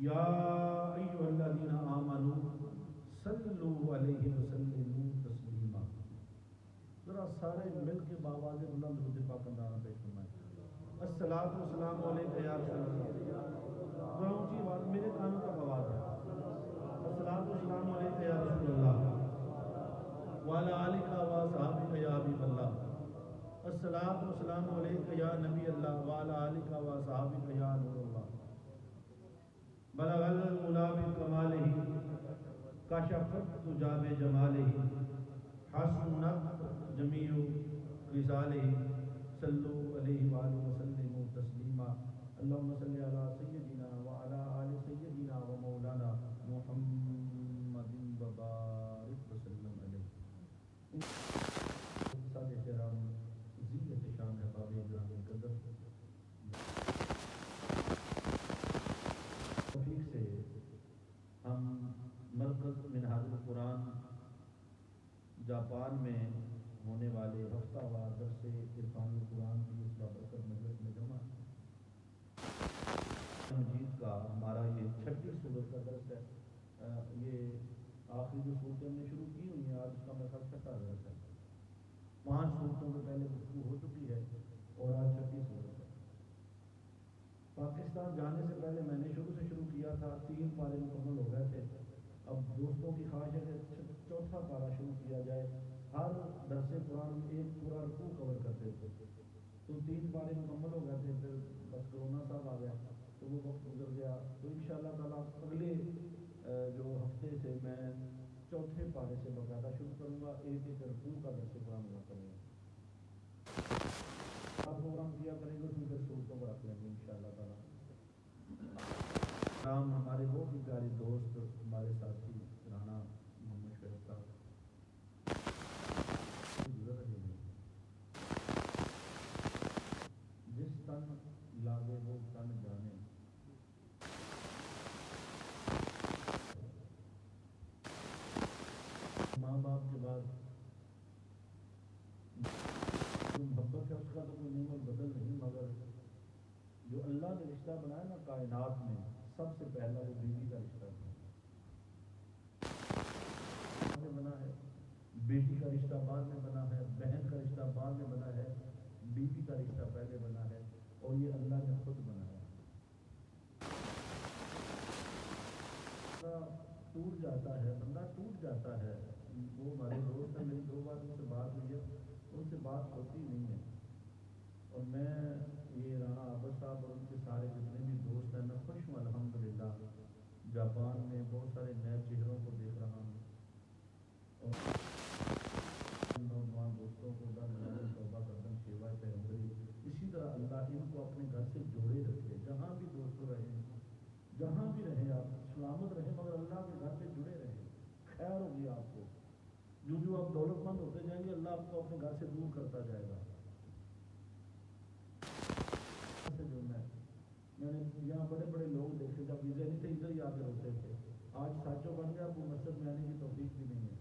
یا ایھا الذین آمنوا صلوا علیہ وسلموا تسلیما. ذرا سارے مل کے باواز بلند درود پاک اندازہ پیش فرمائیں. الصلاۃ والسلام علیک یا رسول اللہ. ذرا اونچی آواز, میرے کانوں تک آواز ہے. الصلاۃ والسلام علیک یا رسول اللہ وعلی آلک و اصحابک یا حبیب اللہ. الصلاۃ والسلام علیک یا نبی اللہ وعلی آلک و اصحابک یا نور اللہ. بلغ الملا بکمالہ کشفت تجا بجمالہ حسنت جمیع خصالہ صلوا علیہ وآلہ وسلم تسلیما. اللہم صلی علی سیدنا وعلی آل سیدنا و مولانا محمد وبارک وسلم علیہ. ساتھ احترام زینت شان احباب گرامی قدر, توفیق سے ہم مرکز منہاج القرآن جاپان میں ہونے والے ہفتہ وار درس عرفان القرآن کی اس بابرکت مجلس میں جمع مجید کا ہمارا یہ 36 سورت کا درس ہے. یہ آخری جو صورتیں ہم نے شروع کی ہوئی ہیں, آج اس کا میرا خیال 6واں درس ہے. 5 صورتوں کے پہلے گفتگو ہو چکی ہے اور آج 36 صورت ہے. پاکستان جانے سے پہلے میں نے شروع کیا تھا, 3 پارے مکمل ہو گئے تھے. اب دوستوں کی خواہش ہے کہ 4تھا پارہ شروع کیا جائے. ہر درس قرآن میں ایک پورا رکوع کور کرتے تھے, تو 3 پارے مکمل ہو گئے تھے. پھر بس کرونا صاحب آ گیا تو وہ وقت گزر گیا. تو انشاءاللہ تعالیٰ اگلے جو ہفتے سے میں 4تھے پارے سے باقاعدہ شروع کروں گا, ایک رکوع کا درس قرآن ہوا کروں گا. آپ پروگرام کیا کریں گے, اس میں پھر صورتوں کو رکھ لیں گے انشاءاللہ تعالیٰ. ہمارے بہت ہی پیارے دوست, ہمارے ساتھی رانا محمد شعیب صاحب گزر رہے ہیں. جس تن لاگے وہ تن جانے. ماں باپ کے بعد جو محبت ہے اس کا تو کوئی نیم بدل نہیں, مگر جو اللہ نے رشتہ بنایا نا کائنات میں, سب سے پہلا وہ بیوی کا رشتہ بنا ہے. بیٹی کا رشتہ بعد میں بنا ہے, بہن کا رشتہ بعد میں بنا ہے, بیوی کا رشتہ پہلے بنا ہے, اور یہ اللہ نے خود بنایا. ٹوٹ جاتا ہے, بندہ ٹوٹ جاتا ہے. وہ ہمارے دوست ہیں, میری 2 بار ان سے بات ہوئی ہے, ان سے بات ہوتی نہیں ہے. اور میں یہ رانا عابد صاحب اور ان کے سارے جتنے بھی دوست ہیں, میں خوش ہوں الحمدللہ. جاپان میں بہت سارے نئے چہروں کو دیکھ رہا ہوں, اور نوجوان دوستوں کو توبہ کردن شیوا پیغمبری. اسی طرح اللہ ان کو اپنے گھر سے جوڑے رکھے, جہاں بھی دوست رہیں, جہاں بھی رہیں آپ سلامت رہیں, مگر اللہ کے گھر سے جڑے رہیں. خیر ہوگی آپ کو. جو آپ دولت مند ہوتے جائیں گے, اللہ آپ کو اپنے گھر سے دور کرتا جائے گا. میں نے یہاں بڑے بڑے لوگ دیکھے, جب ویزے نہیں تھے ادھر ہی آ کے ہوتے تھے. آج ساتھوں بن گیا, آپ کو مسجد میں آنے کی توفیق بھی نہیں ہے.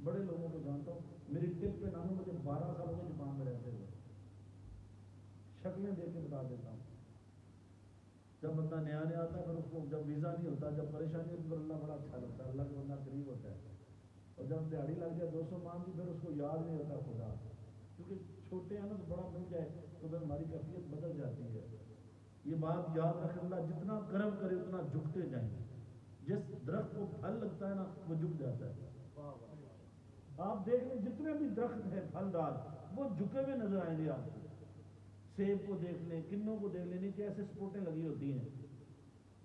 بڑے لوگوں کو جانتا ہوں, میری ٹپ پہ نام, مجھے 12 سال ہو گئے جاپان میں رہتے ہوئے. شکلیں دیکھ کے بتا دیتا ہوں. جب بندہ نیا آتا ہے, پھر اس کو جب ویزا نہیں ہوتا, جب پریشانی ہوتی ہے, پھر اللہ بڑا اچھا لگتا ہے. اللہ کا بندہ قریب ہوتا ہے. اور جب دیہڑی لگ جائے 200 مان کی, پھر اس کو یاد نہیں ہوتا خدا, کیونکہ چھوٹے ہیں نا, تو بڑا مل جائے تو پھر ہماری کیفیت بدل جاتی ہے. یہ بات یاد رکھ, اللہ جتنا کرم کرے اتنا جھکتے جائیں. جس درخت کو پھل لگتا ہے نا, وہ جھک جاتا ہے. آپ دیکھ لیں جتنے بھی درخت ہیں پھلدار, وہ جھکے ہوئے نظر آئیں گے آپ کو. سیب کو دیکھ لیں, کنوں کو دیکھ لیں, نیچے ایسے سپوٹیں لگی ہوتی ہیں.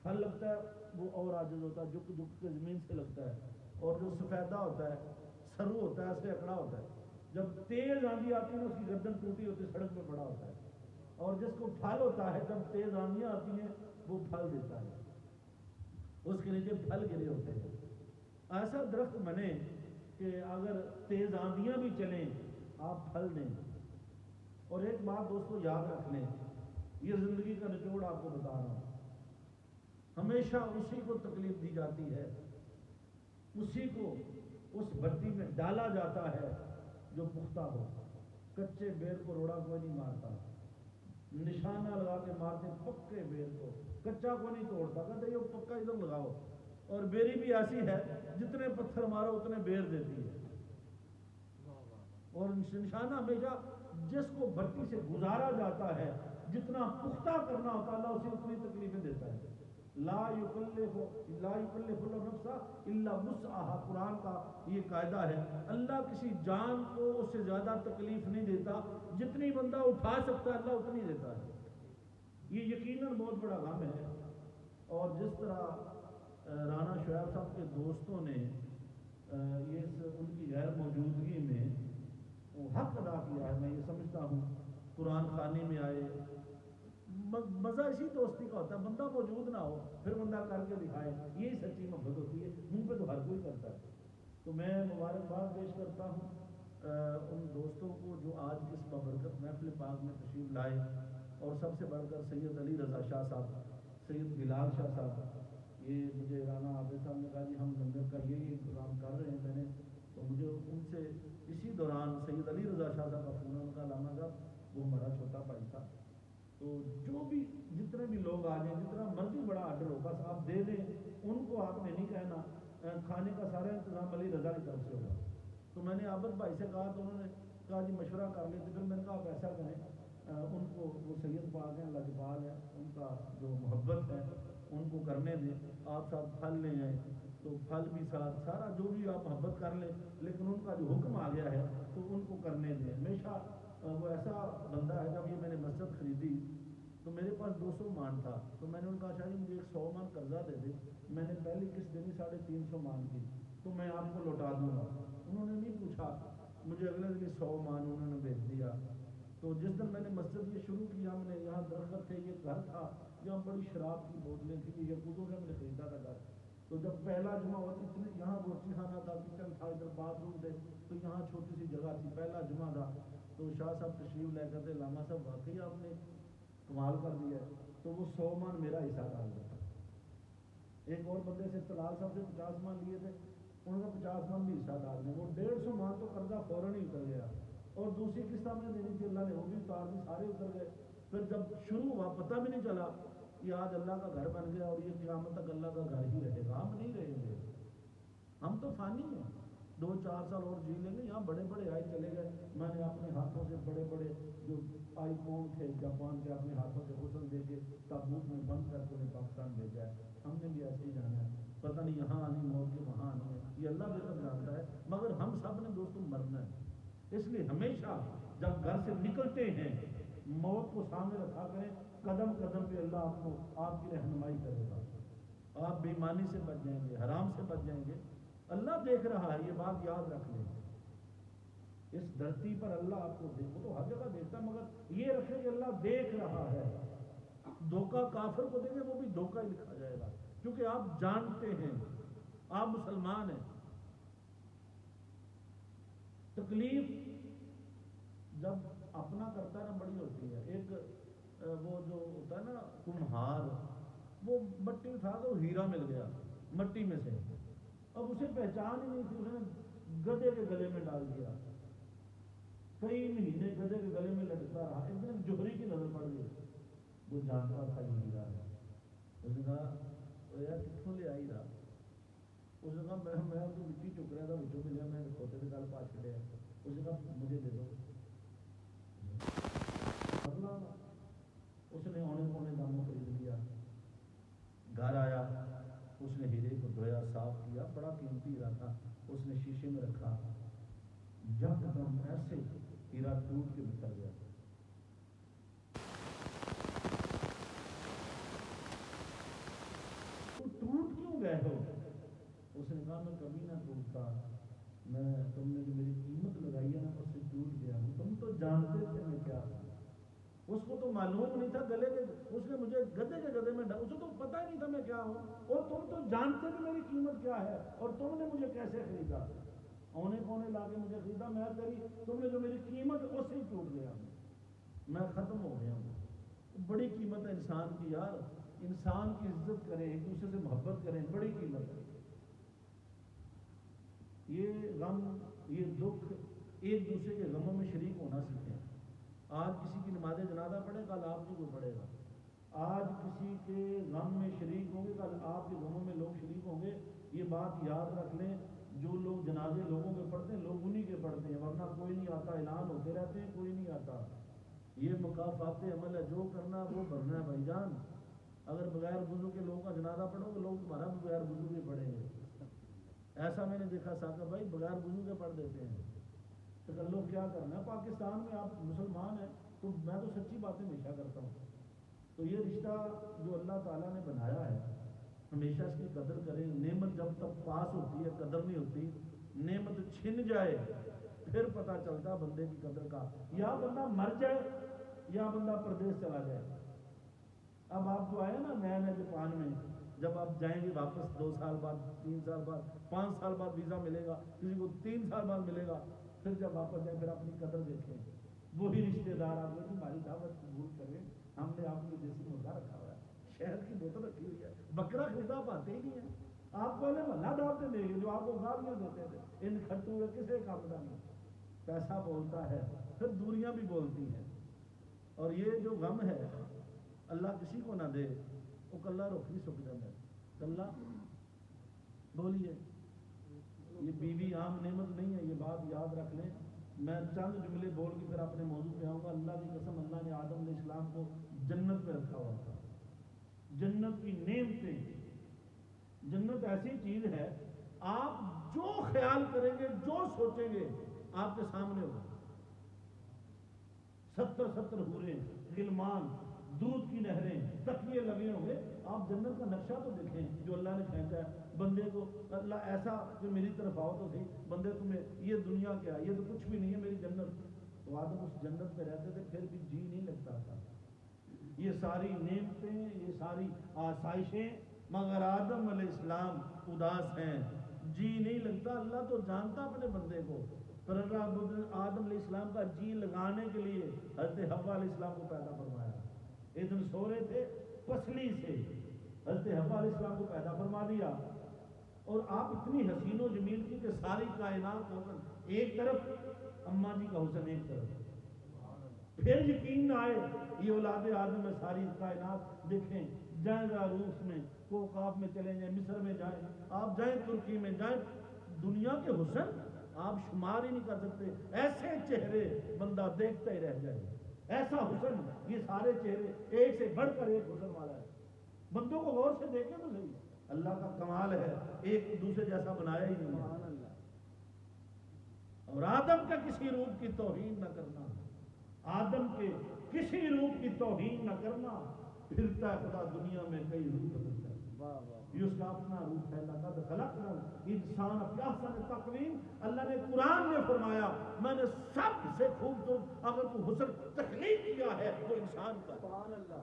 پھل لگتا ہے وہ اور عاجز ہوتا ہے, جھک جھک کے زمین سے لگتا ہے. اور جو سفیدہ ہوتا ہے, سرو ہوتا ہے, ایسے اکڑا ہوتا ہے. جب تیز آندھی آتی ہے نا, اس کی گردن ٹوٹی ہوتی ہے, سڑک میں پڑا ہوتا ہے. اور جس کو پھل ہوتا ہے, جب تیز آندیاں آتی ہیں وہ پھل دیتا ہے, اس کے نیچے پھل گرے ہوتے ہیں. ایسا درخت بنے کہ اگر تیز آندیاں بھی چلیں آپ پھل دیں. اور ایک بات دوستو یاد رکھ لیں, یہ زندگی کا نچوڑ آپ کو بتا رہا ہوں, ہمیشہ اسی کو تکلیف دی جاتی ہے, اسی کو اس بھٹی میں ڈالا جاتا ہے جو پختہ ہو. کچے بیر کو روڑا کوئی نہیں مارتا, نشانہ لگا کے مارتے پکے بیر کو. کچا کو نہیں توڑتا، کہتے یہ پکا ادھر لگاؤ. اور بیری بھی ایسی ہے جتنے پتھر مارو اتنے بیر دیتی ہے. اور نشانہ ہمیشہ جس کو بھٹی سے گزارا جاتا ہے جتنا پختہ کرنا ہوتا ہے اللہ اسے اتنی تکلیفیں دیتا ہے. لا یکلف اللہ نفسا الا وسعها، قرآن کا یہ قاعدہ ہے. اللہ کسی جان کو اس سے زیادہ تکلیف نہیں دیتا، جتنی بندہ اٹھا سکتا ہے اللہ اتنی دیتا ہے. یہ یقیناً بہت بڑا غم ہے. اور جس طرح رانا شعیب صاحب کے دوستوں نے ان کی غیر موجودگی میں وہ حق ادا کیا ہے، میں یہ سمجھتا ہوں قرآن خوانی میں آئے. مزہ اسی دوستی کا ہوتا ہے، بندہ موجود نہ ہو پھر بندہ کر کے دکھائے، یہی سچی محبت ہوتی ہے. منہ پہ تو ہر کوئی کرتا ہے. تو میں مبارکباد پیش کرتا ہوں ان دوستوں کو جو آج اس بابرکت محفل پاک میں تشریف لائے، اور سب سے بڑھ کر سید علی رضا شاہ صاحب، سید بلال شاہ صاحب. یہ مجھے رانا عابد صاحب نے کہا جی ہم لنگر کا یہی انتظام کر رہے ہیں. میں نے تو مجھے ان سے اسی دوران سید علی رضا شاہ صاحب کا فون، ان کا علامہ صاحب وہ ہمارا چھوٹا بھائی تھا، تو جو بھی جتنے بھی لوگ آ جائیں جتنا مرضی بڑا آرڈر ہو بس آپ دے دیں. ان کو آپ نے نہیں کہنا، کھانے کا سارا انتظام علی رضا کی طرف سے ہوگا. تو میں نے عابد بھائی سے کہا تو انہوں نے کہا جی مشورہ کر لیتے. پھر میں نے کہا آپ ایسا کریں، ان کو وہ سید پاک ہیں، لاجواب ہے، ان کا جو محبت ہے ان کو کرنے دیں. آپ ساتھ پھل لے آئیں تو پھل بھی ساتھ، سارا جو بھی آپ محبت کر لیں، لیکن ان کا جو حکم آ گیا ہے تو ان کو کرنے دیں. ہمیشہ وہ ایسا بندہ ہے. جب یہ میں نے مسجد خریدی تو میرے پاس 200 مان تھا، تو میں نے ان کا شاہ جی مجھے 100 مان قرضہ دے دے. میں نے پہلی قسط دینی 350 مان کی، تو میں آپ کو لوٹا دوں گا. انہوں نے نہیں پوچھا، مجھے اگلے دن 100 مان انہوں نے بھیج دیا. تو جس دن میں نے مسجد یہ شروع کی، ہم نے یہاں درخت تھے، یہ گھر تھا، یہاں بڑی شراب کی بوتلیں تھیں، یہ یقودوں سے میں نے خریدا تھا گھر. تو جب پہلا جمعہ ہوا اتنے یہاں روٹی خانہ تھا، کچن تھا، ادھر باتھ روم تھے، تو یہاں چھوٹی سی جگہ تھی. پہلا جمعہ تھا تو شاہ صاحب تشریف لے کر تھے، علامہ صاحب واقعی آپ نے کمال کر دیا ہے. تو وہ 100 مان میرا حصہ ڈال دیا. ایک اور بندے سے طلال صاحب سے 50 مان لیے تھے، ان کا 50 مان بھی حصہ ڈال دیا. وہ 150 مان تو قرضہ فوراً ہی اتر گیا. اور دوسری قسط ہم نے دینی تھی، اللہ نے وہ بھی اتار دی، سارے اتر گئے. پھر جب شروع ہوا پتہ بھی نہیں چلا کہ آج اللہ کا گھر بن گیا اور یہ قیامت تک اللہ کا گھر ہی رہے گا. ہم نہیں رہیں گے، ہم تو فانی ہیں، 2-4 سال اور جی لیں گے. یہاں بڑے بڑے آئے چلے گئے. میں نے اپنے ہاتھوں سے بڑے بڑے جو آئی فون تھے جاپان کے اپنے ہاتھوں سے غسل دے کے تابوت میں بند کر کے انہیں پاکستان بھیجا ہے. ہم نے بھی ایسے ہی جانا ہے. پتہ نہیں یہاں آنی موت کے وہاں آنی ہے، یہ اللہ بہتر جانتا ہے. مگر ہم سب نے دوستوں مرنا ہے. اس لیے ہمیشہ جب گھر سے نکلتے ہیں موت کو سامنے رکھا کریں. قدم قدم پہ اللہ آپ کو آپ کی رہنمائی کرے گا. آپ بے ایمانی سے بچ جائیں گے، حرام سے بچ جائیں گے. اللہ دیکھ رہا ہے، یہ بات یاد رکھ لیں. اس دھرتی پر اللہ آپ کو دیکھ، وہ تو ہر جگہ دیکھتا ہے، مگر یہ رکھے کہ اللہ دیکھ رہا ہے. دھوکہ کافر کو دیں گے وہ بھی دھوکہ ہی لکھا جائے گا، کیونکہ آپ جانتے ہیں آپ مسلمان ہیں. تکلیف جب اپنا کرتا ہے نا بڑی ہوتی ہے. ایک وہ جو ہوتا ہے نا کمہار، وہ مٹی اٹھا کے وہ ہیرا مل گیا مٹی میں سے. اب اسے پہچان ہی نہیں تھی، اس نے گدھے کے گلے میں ڈال دیا. کئی مہینے گدھے کے گلے میں لٹکتا رہا. ایک دن جوہری کی نظر پڑ گئی، وہ جانتا تھا یہ ہیرا ہے. اس نے کہا یار کتوں لے آئی رہا. اس نے کہا میں تو مٹی چک رہا تھا، بچوں ملیا، میں کھوتے کے گل پا چڑیا. اس نے کہا مجھے دے دو. اس نے اونے پونے داموں خرید لیا. گھر آیا، اس نے ہیرے کو دھویا، صاف کیا، بڑا قیمتی ہیرا تھا. اس نے شیشے میں رکھا، یکدم ایسے ہیرا ٹوٹ کے بکھر گیا. تو ٹوٹ کیوں گئے ہو؟ اس نے کہا میں کبھی نہ ٹوٹتا، میں تم نے جو میری قیمت لگائی ہے نا اس سے ٹوٹ گیا ہوں. تم تو جانتے تھے میں کیا ہوں. اس کو تو معلوم نہیں تھا گلے کے، اس نے مجھے گدھے کے گدھے میں اسے تو پتہ ہی نہیں تھا میں کیا ہوں. اور تم تو جانتے کہ میری قیمت کیا ہے، اور تم نے مجھے کیسے خریدا؟ اونے پونے لا کے مجھے خریدا. میں تیری، تم نے جو میری قیمت اس سے ٹوٹ گیا ہوں، میں ختم ہو گیا ہوں. بڑی قیمت ہے انسان کی یار. انسان کی عزت کریں، ایک دوسرے سے محبت کریں، بڑی قیمت ہے. یہ غم، یہ دکھ، ایک دوسرے کے غموں میں شریک ہونا سیکھیں. آج کسی کی نماز جنازہ پڑھے، کل آپ کی کو پڑھے گا. آج کسی کے غم میں شریک ہوں گے، کل آپ کے غموں میں لوگ شریک ہوں گے. یہ بات یاد رکھ لیں. جو لوگ جنازے لوگوں کے پڑھتے ہیں لوگ انہی کے پڑھتے ہیں، ورنہ کوئی نہیں آتا. اعلان ہوتے رہتے ہیں، کوئی نہیں آتا. یہ مکافات عمل ہے، جو کرنا وہ بھرنا ہے بھائی جان. اگر بغیر وضو کے لوگوں کا جنازہ پڑھو تو لوگ تمہارا بغیر وضو کے پڑھیں گے. ایسا میں نے دیکھا ثاقب بھائی بغیر وضو کے پڑھ دیتے ہیں. تو لوگ کیا کرنا ہے؟ پاکستان میں آپ مسلمان ہیں تو میں تو سچی باتیں ہمیشہ کرتا ہوں. تو یہ رشتہ جو اللہ تعالیٰ نے بنایا ہے ہمیشہ اس کی قدر کریں. نعمت جب تک پاس ہوتی ہے قدر نہیں ہوتی. نعمت چھن جائے پھر پتہ چلتا بندے کی قدر کا. یا بندہ مر جائے یا بندہ پردیس چلا جائے. اب آپ کو آئے نا نیا نیا جاپان میں، جب آپ جائیں گے واپس 2 سال بعد 3 سال بعد 5 سال بعد ویزا ملے گا، کسی کو 3 سال بعد ملے گا. پھر جب واپس جائیں پھر اپنی قدر دیکھیں. وہی رشتے دار آپ کو ہماری دعوت قبول کریں. ہم نے آپ کے دیسی مرغا رکھا ہوا ہے، شہد کی بوتل رکھی ہوئی ہے، بکرا خریدا پاتے ہی نہیں ہے. آپ پہلے محلہ دعوتیں دیں گے جو آپ کو گالیاں دیتے تھے. ان کھٹو میں کسے کام کا نہیں. پیسہ بولتا ہے پھر دوریاں بھی بولتی ہیں. اور یہ جو غم ہے اللہ کسی کو نہ دے وہ کلہ روکھی سک جاتا ہے. کلہ بولیے یہ بیوی عام نعمت نہیں ہے، یہ بات یاد رکھ لیں. میں چند جملے بول کے پھر اپنے موضوع پہ آؤں گا. اللہ کی قسم اللہ نے آدم علیہ السلام کو جنت میں رکھا ہوا تھا. جنت کی نعمتیں، جنت ایسی چیز ہے آپ جو خیال کریں گے جو سوچیں گے آپ کے سامنے ہوگا. 70 حوریں، غلمان، دودھ کی نہریں، تکیے لگے ہوں گے. آپ جنت کا نقشہ تو دیکھیں جو اللہ نے کھینچا ہے. بندے کو اللہ ایسا کہ میری طرف آؤ تو صحیح. بندے تمہیں یہ دنیا کیا ہے، یہ تو کچھ بھی نہیں ہے، میری جنت. تو آدم اس جنت میں رہتے تھے پھر بھی جی نہیں لگتا تھا. یہ ساری نعمتیں، یہ ساری آسائشیں، مگر آدم علیہ السلام اداس ہیں، جی نہیں لگتا. اللہ تو جانتا اپنے بندے کو. پر آدم علیہ السلام کا جی لگانے کے لیے حضرت حوا علیہ السلام کو پیدا فرمایا. ایک دن سو رہے تھے پسلی سے حضرت حوا علیہ السلام کو پیدا فرما دیا. اور آپ اتنی حسین و جمیل تھی کہ ساری کائنات حسن ایک طرف، اماں جی کا حسن ایک طرف. پھر یقین نہ آئے یہ اولاد آدم میں ساری کائنات دیکھیں. جائیں ذرا روس میں، کوکاف میں چلیں جائیں، مصر میں جائیں، آپ جائیں ترکی میں جائیں، دنیا کے حسن آپ شمار ہی نہیں کر سکتے. ایسے چہرے بندہ دیکھتا ہی رہ جائے. ایسا حسن، یہ سارے چہرے ایک سے بڑھ کر ایک حسن والا ہے. بندوں کو غور سے دیکھیں تو صحیح. اللہ کا کمال ہے، ایک دوسرے جیسا بنایا ہی نہیں ہے. اور آدم کا کسی روپ کی توہین نہ کرنا، آدم کے کسی روپ کی توہین نہ کرنا. پھرتا ہے خدا دنیا میں کئی روپ بدلتا ہے. یہ اس کا اپنا روپ ہے. لقد خلقنا الانسان فی احسن تقویم. اللہ نے قرآن میں فرمایا میں نے سب سے خوبصورت اگر تو حسن تخلیق کیا ہے وہ انسان کا. سبحان اللہ.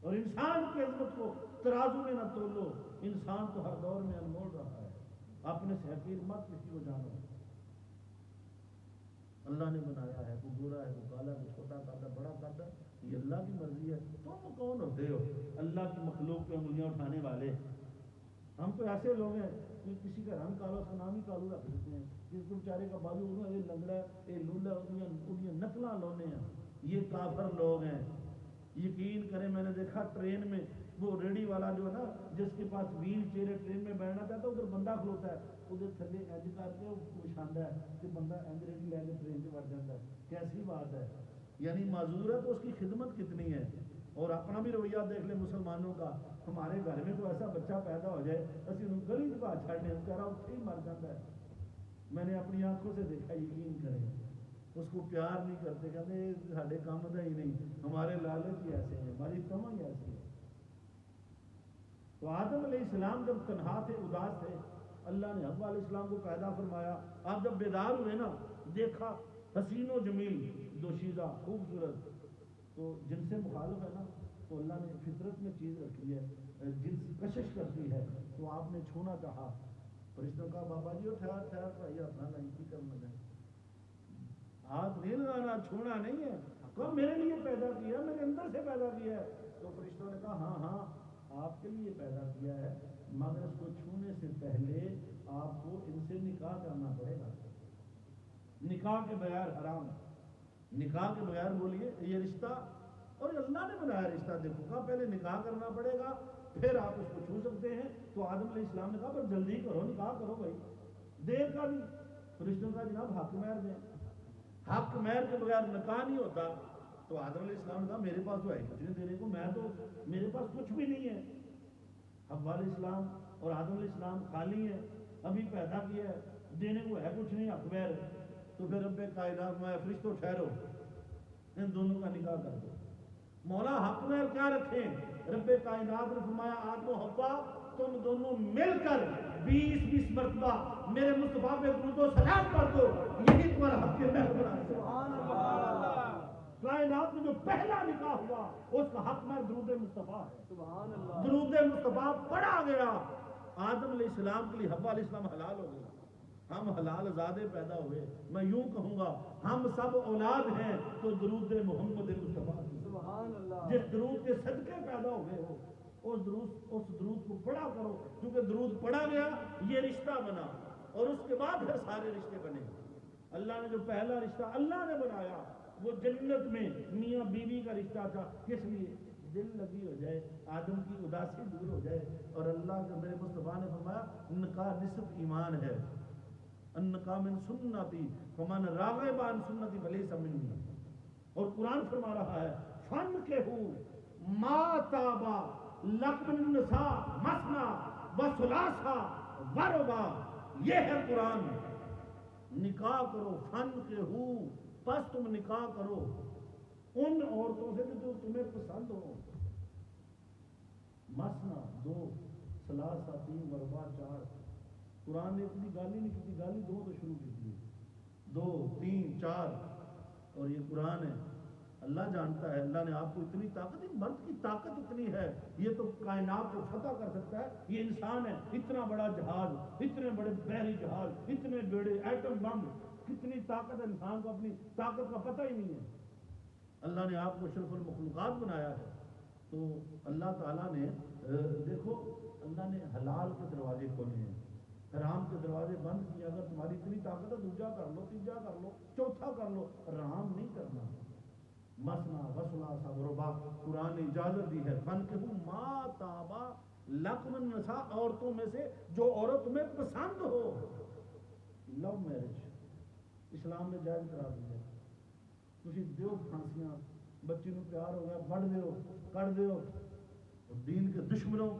اور انسان کی عظمت کو ترازو میں نہ تولو. انسان تو ہر دور میں انمول رہا ہے. اپنے سے حقیر مت کسی کو جانو. اللہ نے بنایا ہے، کوئی گورا ہے، کوئی کالا، کوئی چھوٹا قد، بڑا قد، یہ اللہ کی مرضی ہے. تم کون ہوتے ہو اللہ کی مخلوق پہ انگلیاں اٹھانے والے؟ ہم تو ایسے لوگ ہیں کہ کسی کا رنگ کالو اس کا نام ہی کالو رکھ دیتے ہیں. جس کو بیچارے کا بازو ہوگا یہ لنگڑا ہے، یہ لولا، انہیں نقلاں لونے ہیں. یہ کافر لوگ ہیں. یقین کریں میں نے دیکھا ٹرین میں وہ ریڑھی والا جو ہے نا جس کے پاس ویل چیئر ہے، ٹرین میں بیٹھنا چاہتا ہے، ادھر بندہ کھلوتا ہے، ادھر تھلے انج کر کے بچھاندہ ہے کہ بندہ انج ریڑھی لے کے ٹرین سے بڑھ جاتا ہے. کیسی بات ہے؟ یعنی معذور ہے تو اس کی خدمت کتنی ہے. اور اپنا بھی رویہ دیکھ لیں مسلمانوں کا. ہمارے گھر میں تو ایسا بچہ پیدا ہو جائے اسی ان گلی کے بعد چھڑنے کہہ رہا اٹھے ہی مر جاتا ہے. میں نے اپنی آنکھوں سے دیکھا. یقین کریں اس کو پیار نہیں کرتے، کہتے ساڈے کام دا ہی نہیں، ہمارے لالچ ہی ایسے ہیں، ہماری تمہ ہی ایسی ہے. تو آدم علیہ السلام جب تنہا تھے، اداس تھے، اللہ نے حوا علیہ السلام کو پیدا فرمایا. آپ جب بیدار ہوئے نا دیکھا حسین و جمیل، دوشیزہ، خوبصورت. تو جن سے مخالف ہے نا تو اللہ نے فطرت میں چیز رکھی ہے، جن سے کشش کرتی ہے تو آپ نے چھونا چاہا. فرشتوں کا بابا جی ٹھہر ٹھہر بھائی اپنا نہیں کی کرنا ہے، ہاتھ نہیں لگانا، چھونا نہیں ہے. کب میرے لیے پیدا کیا، میرے اندر سے پیدا کیا ہے. تو فرشتوں نے کہا ہاں ہاں آپ کے لیے پیدا کیا ہے، مگر اس کو چھونے سے پہلے آپ کو ان سے نکاح کرنا پڑے گا. نکاح کے بغیر حرام. نکاح کے بغیر بولیے یہ رشتہ اور یہ اللہ نے بنایا رشتہ. دیکھو کہا پہلے نکاح کرنا پڑے گا پھر آپ اس کو چھو سکتے ہیں. تو آدم علیہ السلام نے کہا پر جلدی کرو نکاح کرو بھائی, دیر کا نہیں. فرشتوں کا جناب حق مہر دیں, حق مہر کے بغیر نکاح نہیں ہوتا. تو آدم علیہ السلام نے کہا میرے پاس تو ہے کچھ نہیں دینے کو, میں تو میرے پاس کچھ بھی نہیں ہے. حوا علیہ السلام اور آدم علیہ السلام خالی ہیں, ابھی پیدا کیا ہے, دینے کو ہے کچھ نہیں, حق مہر. تو پھر رب کائنات میں فرشتوں ٹھہرو, ان دونوں کا نکاح کر دو. مولا حق مہر کیا رکھیں؟ رب کائنات نے فرمایا آدم و حوا تم دونوں مل کر 20 مرتبہ میرے مصطفیٰ پہ درود و سلام پڑھ دو, یہی تمہارا حق مہر بنا. سبحان اللہ. کائنات میں جو پہلا نکاح ہوا اس کا حق مہر درود مصطفیٰ ہے. سبحان اللہ. درود مصطفیٰ پڑھا گیا. آدم علیہ السلام کے لیے حوا علیہ السلام حلال ہو گیا, ہم حلال زادے پیدا ہوئے. میں یوں کہوں گا ہم سب اولاد ہیں تو درود محمد مصطفیٰ. سبحان اللہ. جس درود کے صدقے پیدا ہوئے ہو اس درود کو پڑھا کرو, کیونکہ درود پڑھا گیا یہ رشتہ بنا, اور اس کے بعد پھر سارے رشتے بنے. اللہ نے جو پہلا رشتہ اللہ نے بنایا وہ جنت میں میاں بیوی کا رشتہ تھا. کس لیے؟ دل لگی ہو جائے, آدم کی اداسی دور ہو جائے. اور اللہ کے میرے مصطفیٰ نے فرمایا نکاح نصف ایمان ہے, النکاح من سنتی فمن راغب عن سنتی فلیس منی. اور قرآن فرما رہا ہے فانکحوا ما طاب لکم من النساء مثنی وثلاث ورباع. یہ ہے قرآن. نکاح کرو, فانکحوا پس تم نکاح کرو ان عورتوں سے جو تمہیں پسند ہو. مثنی 2, ثلاث 3, ورباع 4. قرآن نے اتنی گالی نہیں کی, گالی 2 تو شروع کی تھی, 2 3 4. اور یہ قرآن ہے, اللہ جانتا ہے. اللہ نے آپ کو اتنی طاقت, مرد کی طاقت اتنی ہے, یہ تو کائنات کو فتح کر سکتا ہے. یہ انسان ہے, اتنا بڑا جہاز, اتنے بڑے بحری جہاز, اتنے بڑے ایٹم بم, کتنی طاقت ہے. انسان کو اپنی طاقت کا پتہ ہی نہیں ہے. اللہ نے آپ کو اشرف المخلوقات بنایا ہے. تو اللہ تعالیٰ نے دیکھو اللہ نے حلال کے دروازے کھولے ہیں, حرام کے دروازے بند کیے. اگر تمہاری اتنی طاقت ہے دوسرا کر لو, تیسرا کر لو, چوتھا کر لو, حرام نہیں کرنا. مثنی وثلاث ورباع قرآن نے اجازت دی ہے. فانکحوا ما طاب لکم من النساء, عورتوں میں سے جو عورت تمہیں پسند ہو. لو میرج اسلام نے جائز کرا دی ہے. تسی دیو پھانسیاں, بچی نو پیار ہو گیا پڑھ دیو, کر دیو. دین کے دشمنوں,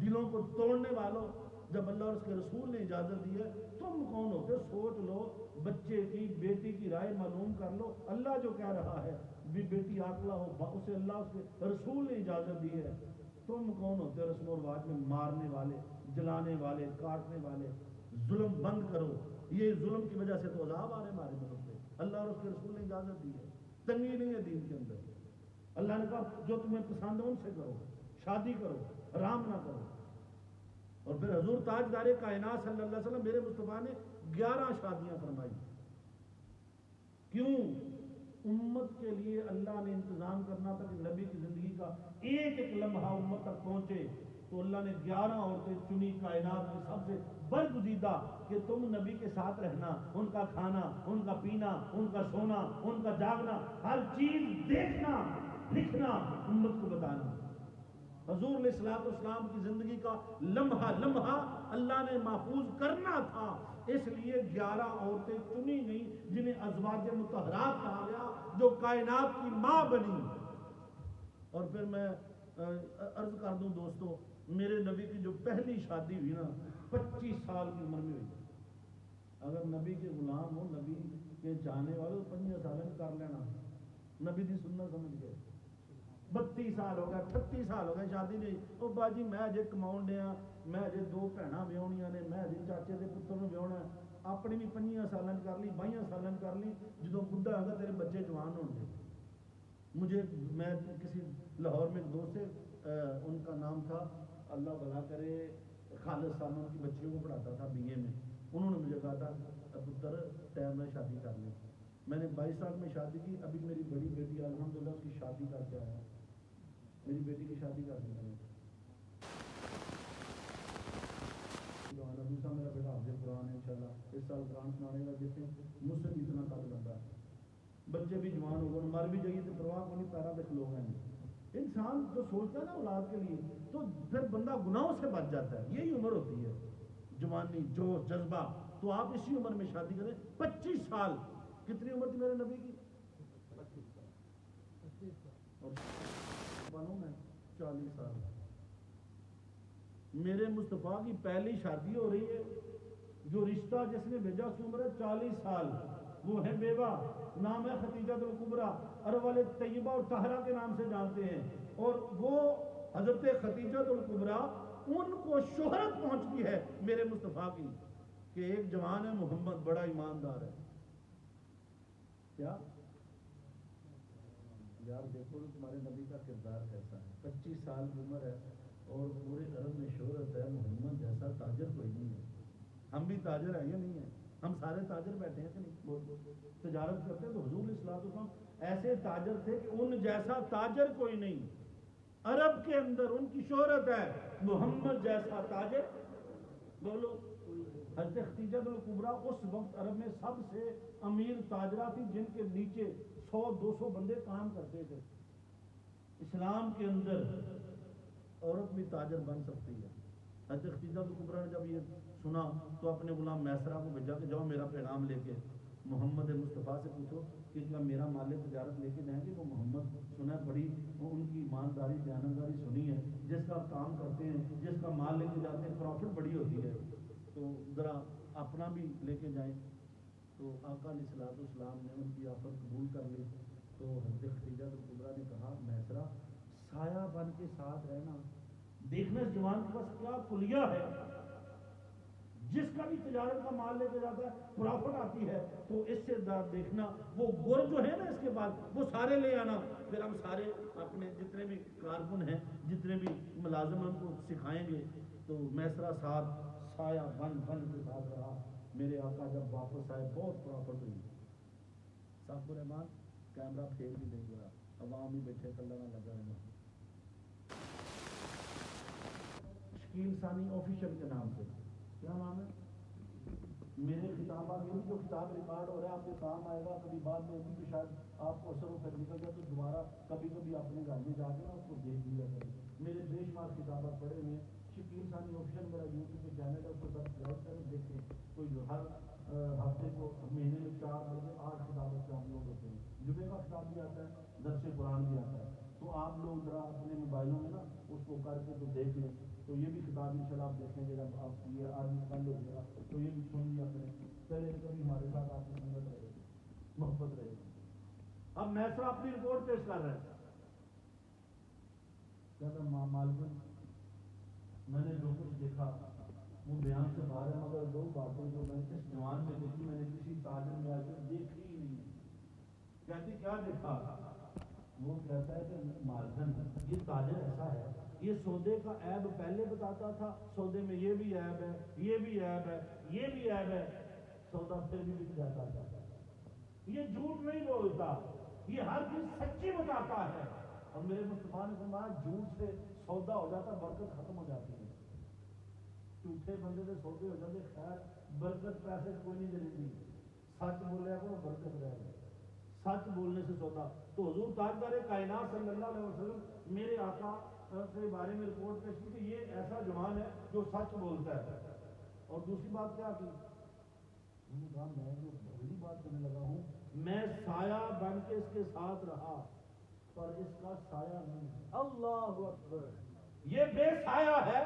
دلوں کو توڑنے والوں, جب اللہ اور اس کے رسول نے اجازت دی ہے تم کون ہوتے؟ سوچ لو, بچے کی بیٹی کی رائے معلوم کر لو. اللہ جو کہہ رہا ہے بھی بیٹی عاقلہ ہو, اسے اللہ اس کے رسول نے اجازت دی ہے. تم کون ہوتے رسم و رواج میں مارنے والے, جلانے والے, کاٹنے والے؟ ظلم بند کرو. یہ ظلم کی وجہ سے تو عذاب آ رہے ہمارے ملک پہ. اللہ اور اس کے رسول نے اجازت دی ہے, تنگی نہیں ہے دین کے اندر. اللہ نے کہا جو تمہیں پسند ہے ان سے کرو, شادی کرو, حرام نہ کرو. اور پھر حضور تاجدار کائنات صلی اللہ علیہ وسلم میرے مصطفیٰ نے 11 شادیاں فرمائی. کیوں؟ امت کے لیے اللہ نے انتظام کرنا تھا کہ نبی کی زندگی کا ایک ایک لمحہ امت تک پہنچے. تو اللہ نے 11 عورتیں چنی کائنات میں سب سے برگزیدہ کہ تم نبی کے ساتھ رہنا, ان کا کھانا, ان کا پینا, ان کا سونا, ان کا جاگنا, ہر چیز دیکھنا, لکھنا, امت کو بتانا. حضور علیہ الصلوۃ والسلام کی زندگی کا لمحہ لمحہ اللہ نے محفوظ کرنا تھا. اس لیے 11 عورتیں چنی گئیں جنہیں ازواج مطہرات کہا گیا, جو کائنات کی ماں بنی. اور پھر میں عرض کر دوں دوستو, میرے نبی کی جو پہلی شادی ہوئی نا 25 سال کی عمر میں ہوئی. اگر نبی کے غلام ہو, نبی کے چاہنے والے, 25 سال میں کر لینا, نبی دی سنت سمجھ گئے. 32 سال ہو گئے, 38 سال ہو گئے, شادی نہیں. او باجی میں اجے کماؤن ڈیا, میں اجے 2 بھیناں ویاہنیاں نے, میں اجے چاچے دے پتر نوں ویاہنا. اپنی بھی 25 سالوں کر لی, 22 سالوں کر لی, جدوں بڈھا ہوگا تیرے بچے جوان ہوں گے. مجھے, میں کسی لاہور میں ایک دوست سے, ان کا نام تھا اللہ بھلا کرے خالد صاحب, ان کی بچیوں کو پڑھاتا تھا بی اے میں. انہوں نے مجھے کہا تھا پتر ٹائم میں شادی کر لیں. میں نے 22 سال میں شادی کی. ابھی میری بڑی بیٹی الحمدللہ اس کی شادی کر کے آیا, میری بیٹی کی شادی کر دی میں نے. دوسرا میرا بیٹا حافظ قرآن ہے انشاءاللہ, اس سال قرآن سنانے کا, جس سے مجھ سے بھی اتنا قد بندہ ہے. بچے بھی جوان ہو گئے, مر بھی جائیے تو پرواہ کو نہیں, پیرا پہ کھلو گئے. انسان جو سوچتا ہے نا اولاد کے لیے تو پھر بندہ گناہوں سے بچ جاتا ہے. یہی عمر ہوتی ہے جوانی، جوش، جذبہ. تو آپ اسی عمر میں شادی کریں. 25 سال کتنی عمر تھی میرے نبی کی؟ اور بنوں میں 40 سال. میرے مصطفیٰ کی پہلی شادی ہو رہی ہے. جو رشتہ جس نے بھیجا اس کی عمر ہے 40 سال. وہ ہے بیوہ، نام ہے خدیجہ الکبریٰ، عرب والے طیبہ اور طاہرہ کے نام سے جانتے ہیں. اور وہ حضرت خدیجہ الکبریٰ ان کو شہرت پہنچتی ہے میرے مصطفیٰ کی کہ ایک جوان ہے محمد بڑا ایماندار ہے. کیا یار دیکھو تمہارے نبی کا کردار کیسا ہے. 25 سال کی عمر ہے اور پورے عرب میں شہرت ہے. محمد جیسا تاجر کوئی نہیں ہے. ہم بھی تاجر ہیں یا نہیں ہیں؟ ہم سارے تاجر بیٹھے ہیں کہ نہیں؟ تجارت کرتے ہیں. تو حضور علیہ الصلوۃ والسلام ایسے تاجر تھے کہ ان جیسا تاجر کوئی نہیں. عرب کے اندر ان کی شہرت ہے. محمد جیسا تاجر بولو. حضرت خدیجہ الکبریٰ اس وقت عرب میں سب سے امیر تاجرہ تھی جن کے نیچے 100-200 بندے کام کرتے تھے. اسلام کے اندر عورت بھی تاجر بن سکتی ہے. حضرت خدیجہ الکبریٰ نے جب یہ سنا تو اپنے غلام میسرہ کو بھیجا کہ جاؤ میرا پیغام لے کے محمد مصطفیٰ سے پوچھو کہ کیا میرا مال تجارت لے کے جائیں گے. وہ محمد سنا بڑی ان کی ایمانداری دیانتداری سنی ہے. جس کا کام کرتے ہیں جس کا مال لے کے جاتے ہیں پروفٹ بڑی ہوتی ہے. تو ذرا اپنا بھی لے کے جائیں. تو آقا علیہ الصلوۃ والسلام نے ان کی آفر قبول کر لی. تو حضرت خدیجہ الکبریٰ نے کہا میسرہ سایہ بن کے ساتھ رہنا. دیکھنا اس جوان کے پاس کیا کلیہ ہے. جس کا بھی تجارت کا مال لے کے جاتا ہے پرافٹ آتی ہے. تو اس سے دیکھنا وہ گر جو ہے نا اس کے بعد وہ سارے لے آنا. پھر ہم سارے اپنے جتنے بھی کارکن ہیں جتنے بھی ملازم ہیں ان کو سکھائیں گے. تو میسرہ ساتھ سایہ بن کے ساتھ رہا. میرے آقا جب واپس آئے بہت پرافٹ ہوئی. صاحب الرحمان کیمرہ پھیر بھی دیکھ رہا. عوام ہی بیٹھے کلہ نہ لگا ہے. شکیل ثانی آفیشل کے نام سے کیا نام ہے میرے خطابات. یہ بھی جو کتاب ریکارڈ ہو رہا ہے آپ کے کام آئے گا. کبھی بعد میں بھی شاید آپ کو اثر و پھر نکل جائے تو دوبارہ کبھی اپنے گھر میں جا کے نا اس کو دیکھ لیا کریں. میرے بے شمار کتابات پڑھے ہوئے ہیں. شکیل ثانی آفیشل میرا یوٹیوب پہ چینل ہے. اس کو سبسکرائب کریں دیکھیں. کوئی ہر ہفتے کو مہینے میں 4 بلکہ 8 کتابیں ڈاؤنلوڈ ہوتے ہیں. جمعے کا کتاب بھی آتا ہے, درس قرآن بھی آتا ہے. تو آپ لوگ ذرا اپنے موبائلوں میں نا اس کو کر کے تو دیکھ لیں. تو یہ بھی کتاب انشاءاللہ آپ دیکھیں گے. جب آپ یہ آج کل ہو گیا تو یہ بھی سن لیا کریں. پہلے کبھی ہمارے ساتھ آپ کی سنت رہے گی, محبت رہے گی. اب میسرہ اپنی رپورٹ پیش کر رہے ہیں. کہتا مالکن میں نے جو کچھ دیکھا وہ بیان سے باہر ہے, مگر 2 باتیں جو میں نے اس جوان میں دیکھی میں نے کسی تاجر میں آ کر دیکھی ہی نہیں. کہتی کیا دیکھا؟ وہ کہتا ہے کہ مالکن یہ تاجر ایسا ہے یہ سودے کا عیب پہلے بتاتا تھا. سودے میں یہ بھی عیب ہے, یہ بھی عیب ہے, یہ بھی عیب ہے. سودا پھر بھی بک جاتا تھا. یہ جھوٹ نہیں بولتا, یہ ہر چیز سچی بتاتا ہے. اور میرے مصطفیٰ نے فرمایا جھوٹ سے سودا ہو جاتا برکت ختم ہو جاتی ہے. جھوٹے بندے سے سودے ہو جاتے خیر برکت پیسے کوئی نہیں چلے. سچ بولے کو برکت رہ گئی. سچ بولنے سے سودا. تو حضور تاجدار کائنات صلی اللہ علیہ وسلم میرے آقا کے بارے میں رپورٹ پیش کی کہ یہ ایسا جوان ہے جو سچ بولتا ہے. اور دوسری بات کیا کی؟ میں نے کہا میں جو پہلی بات کرنے لگا ہوں میں سایہ بن کے اس کے ساتھ رہا پر اس کا سایہ نہیں. اللہ اکبر. یہ بے سایہ ہے,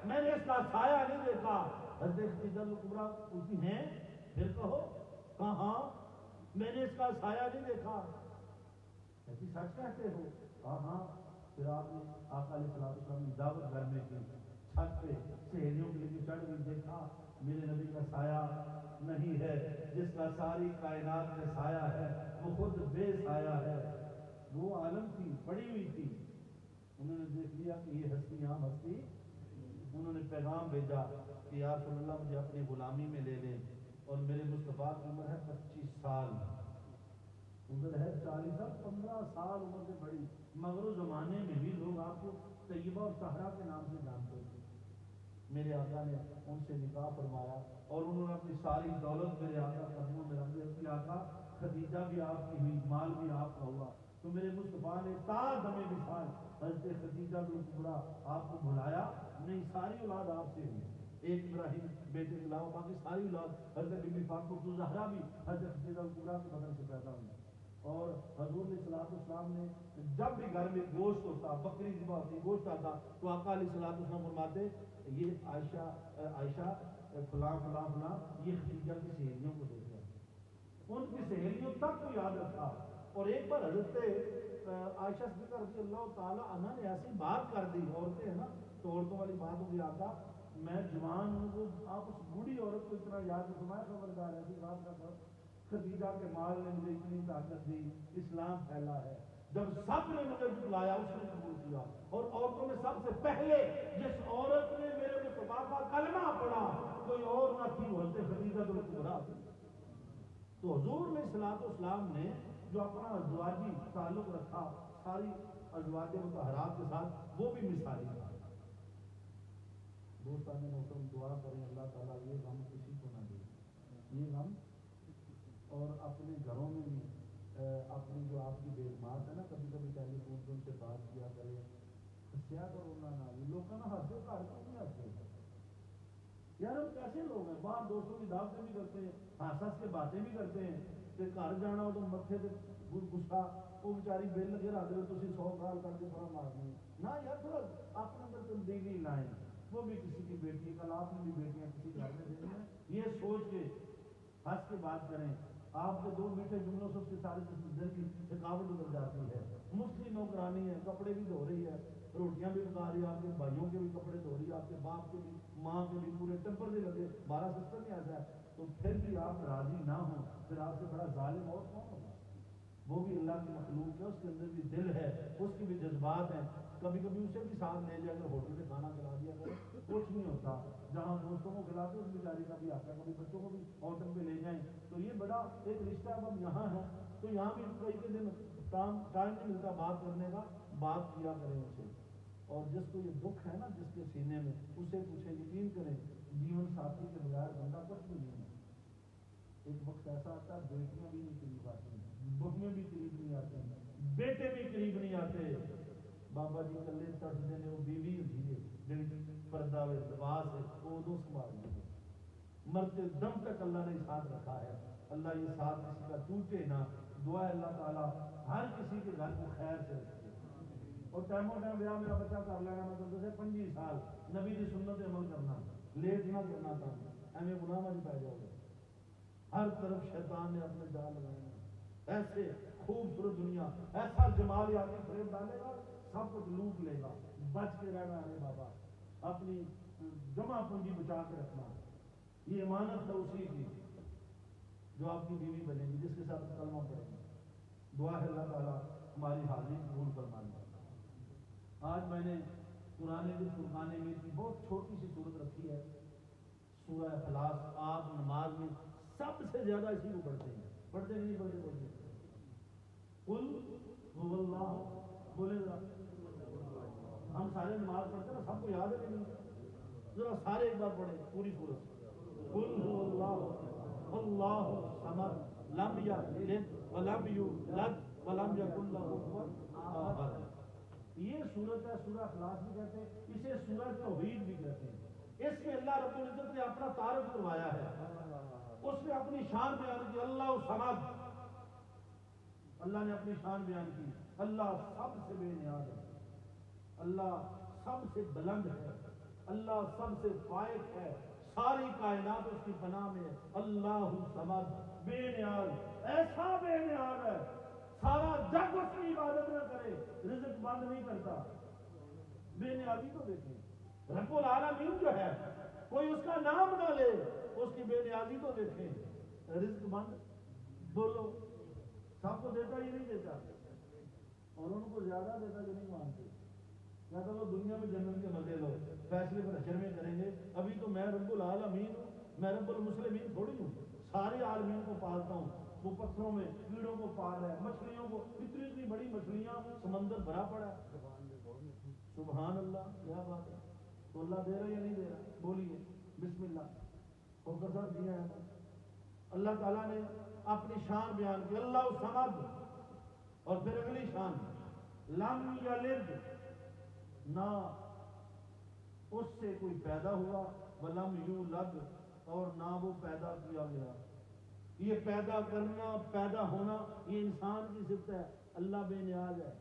میں نے اس کا سایہ نہیں دیکھا. حضرت خدیجہ الکبریٰ پوچھتی ہیں پھر کہو کہاں میں نے اس کا سایہ نہیں دیکھا. کہتی سچ کہتے ہو؟ ہاں. پھر آپ نے آقا علیہ الصلوۃ والسلام کی دعوت گھر میں کی. چھت پہ سہیلیوں کے لیے چڑھ گئی. دیکھا میرے نبی کا سایہ نہیں ہے. جس کا ساری کائنات میں سایہ ہے وہ خود بے سایہ ہے. وہ عالم تھی پڑی ہوئی تھی. انہوں نے دیکھ لیا کہ یہ ہستی عام ہستی. انہوں نے پیغام بھیجا کہ یا رسول اللہ مجھے اپنی غلامی میں لے لیں. اور میرے مصطفیٰ کی عمر ہے 25 سال. ادھر ہے 40 سال, 15 سال عمر سے بڑی. مگر اس زمانے میں بھی لوگ آپ کو طیبہ اور طاہرہ کے نام سے جانتے تھے. میرے آقا نے ان سے نکاح فرمایا اور انہوں نے اپنی ساری دولت میرے آقا قدموں میں رکھ دی. اپنی آقا خدیجہ بھی آپ کی ہوئی, مال بھی آپ کا ہوا. تو میرے مصطفیٰ نے تا دم وصال حضرت خدیجہ الکبریٰ آپ کو بلایا نہیں، ساری اولاد آپ سے ہوئی، ایک ابراہیم بیٹے کے علاوہ باقی ساری اولاد حضرت بی بی فاطمہ الزہرا بھی حضرت خدیجہ الکبریٰ کے بدن سے پیدا ہوئی. اور حضور علیہ الصلوۃ والسلام نے جب بھی گھر میں گوشت ہوتا، بکری ذبح ہوتی، گوشت آتا، تو آقا علیہ الصلوۃ والسلام فرماتے یہ عائشہ فلاں فلاں فلاں یہ خدیجہ کی سہیلیوں کو دے دیا. ان کی سہیلیوں تک کو یاد رکھا. اور ایک بار حضرت عائشہ صدیقہ رضی اللہ تعالی عنہ نے ایسی بات کر دی، عورتیں ہیں نا تو عورتوں والی بات ہو گئی، آقا میں جوان ہوں، وہ آپ اس بوڑھی عورت کو اتنا یاد فرمایا، خبردار ایسی بات کا سر خدیجہ کے مال نے مجھے اتنی طاقت دی، اسلام پھیلا ہے، جب سب نے مجھے جھٹلایا اس نے قبول کیا. اور عورتوں میں سب سے پہلے جس عورت نے میرے مصطفیٰ کا کلمہ پڑھا کوئی اور نہ تھی، وہ حضرت خدیجہ الکبریٰ. تو حضور علیہ الصلوۃ والسلام نے جو اپنا ازواجی تعلق رکھا ساری ازواج مطہرات کے ساتھ، وہ بھی مثالی تھا. دوستان محترم دعا کریں اللہ تعالیٰ یہ غم کسی کو نہ دے، یہ غم. اور اپنے گھروں میں بھی اپنی جو آپ کی بیگمات ہے نا، کبھی کبھی ٹیلی فون پہ ان سے بات کیا کرے، ہنسیا کرو نہ بھی لوگوں نے ہنسے گھر کیوں نہیں ہنسے یار، ہم کیسے لوگ ہیں، باہر دوستوں کی دعوتیں بھی کرتے ہیں، ہنس ہنس کے باتیں بھی کرتے ہیں، پھر گھر جانا ہو تو متھے سے غصہ، وہ بیچاری بل لگے رہتے ہو تھی 100 سال کر کے تھوڑا مارنی نہ یار، تھوڑا اپنے اندر تبدیلی لائیں. وہ بھی کسی کی بیٹی، کل آپ نے بھی بیٹیاں کسی گھر میں دینی ہیں، یہ سوچ کے ہنس کے بات کریں. آپ کے 2 میٹھے جملوں سے اس کے سارے دل کی تھکاوٹ اتر جاتی ہے. مفتی نوکرانی ہے، کپڑے بھی دھو رہی ہے، روٹیاں بھی پکا رہی ہے، آپ کے بھائیوں کے بھی کپڑے دھو رہی ہے، آپ کے باپ کے بھی، ماں کے بھی، پورے ٹبر سے لگے 12 سسٹم میں ایسا ہے. تو پھر بھی آپ راضی نہ ہوں، پھر آپ سے بڑا ظالم اور کون ہوگا؟ وہ بھی اللہ کی مخلوق ہے، اس کے اندر بھی دل ہے، اس کے بھی جذبات ہیں. کبھی کبھی اسے بھی ساتھ لے جا کر ہوٹل میں کھانا کھلا دیا کرے، کچھ نہیں ہوتا. جہاں دوستوں کو کھلاتے اس بیچاری کا بھی آتا ہے، کبھی بچوں کو بھی ہوٹل پہ لے جائیں. تو یہ بڑا ایک رشتہ. اب ہم یہاں ہیں تو یہاں بھی کئی کے دن ٹائم نہیں ملتا بات کرنے کا، بات کیا کریں اسے. اور جس کو یہ دکھ ہے نا جس کے سینے میں، اسے پوچھیں، یقین کریں جیون ساتھی کے بغیر بندہ کچھ بھی نہیں ہے. ایک وقت ایسا آتا ہے بیٹیاں بھی نہیں قریب آتی، بہویں بھی قریب نہیں آتے، بیٹے بھی قریب نہیں آتے. بابا جی کلے تڑپتے نے، وہ بیوی ہوتی ہے پردہ لباس ہے، وہ ادو سنبھالنے کے مرتے دم تک اللہ نے ساتھ رکھا ہے. اللہ یہ ساتھ کسی کا ٹوٹے نہ. دعا ہے اللہ تعالیٰ ہر کسی کے گھر کو خیر سے رکھے. اور ٹائموں ٹائم بیاہ میرا بچہ کر لینا، مطلب جیسے 25 سال نبی کی سنت عمل کرنا، لیٹ نہ کرنا تھا، ایویں گناہ نہ پایا جاؤ گے. ہر طرف شیطان نے اپنے جال لگائے ہیں. ایسے خوبصورت دنیا، ایسا جمال آپ کی فریب ڈالے گا، سب کچھ لوٹ لے گا. بچ کے رہنا ہے بابا، اپنی جمع پونجی بچا کے رکھنا. یہ امانت ہے اسی کی جو آپ کی بیوی بنے گی، جس کے ساتھ کلمہ پڑے گا. دعا ہے اللہ تعالیٰ ہماری حاضری قبول فرمائے. آج میں نے قرآن فرقان میں کی بہت چھوٹی سی صورت رکھی ہے، سورہ اخلاص. آپ نماز میں سب سے زیادہ اسی کو پڑھتے ہیں، پڑھتے نہیں پڑھتے قل هو اللہ، بولے ذرا. ہم سارے نماز پڑھتے ہیں نا، سب کو یاد ہے کہ نہیں؟ ذرا سارے ایک بار پڑھیں پوری صورت. قل هو اللہ اللہ صمد لم یلد ولم یولد ولم یکن لہ کفوا احد. یہ صورت ہے، سورہ اخلاص بھی کہتے ہیں اسے، سورہ توحید بھی کہتے ہیں. اس میں اللہ رب العزت نے اپنا تعارف کروایا ہے، اس نے اپنی شان بیان کی. اللہ صمد، اللہ نے اپنی شان بیان کی. اللہ سب سے بے نیاز ہے، اللہ سب سے بلند ہے، اللہ سب سے فائق ہے، ساری کائنات اس کی پناہ میں ہے. اللہ صمد، بے نیاز، ایسا بے نیاز ہے سارا جگ اس کی عبادت نہ کرے رزق بند نہیں کرتا. بے نیازی تو دیکھیں، رب العالمین جو ہے کوئی اس کا نام نہ لے، اس کی بے نیازی تو دیکھیں. رزق بند بولو، سب کو دیتا ہی نہیں دیتا، اور ان کو زیادہ دیتا کہ نہیں مانتے. یا تو دنیا میں جنت کے مزے لو، فیصلے پر حشر میں کریں گے. ابھی تو میں رب العالمین ہوں، میں رب المسلمین تھوڑی ہوں، سارے عالمین کو پالتا ہوں. وہ پتھروں میں کیڑوں کو پال ہے، مچھلیوں کو، اتنی اتنی بڑی مچھلیاں، سمندر بھرا پڑا ہے. سبحان اللہ، کیا بات ہے. تو اللہ دے رہا یا نہیں دے رہا؟ بولیے بسم اللہ. اور کسا دیا ہے اللہ تعالیٰ نے اپنی شان بیان کی. اللہ صمد، اور پھر اگلی شان لم یلد، نہ اس سے کوئی پیدا ہوا، ولم یولد، اور نہ وہ پیدا کیا گیا. یہ پیدا کرنا، پیدا ہونا، یہ انسان کی صفت ہے. اللہ بے نیاز ہے،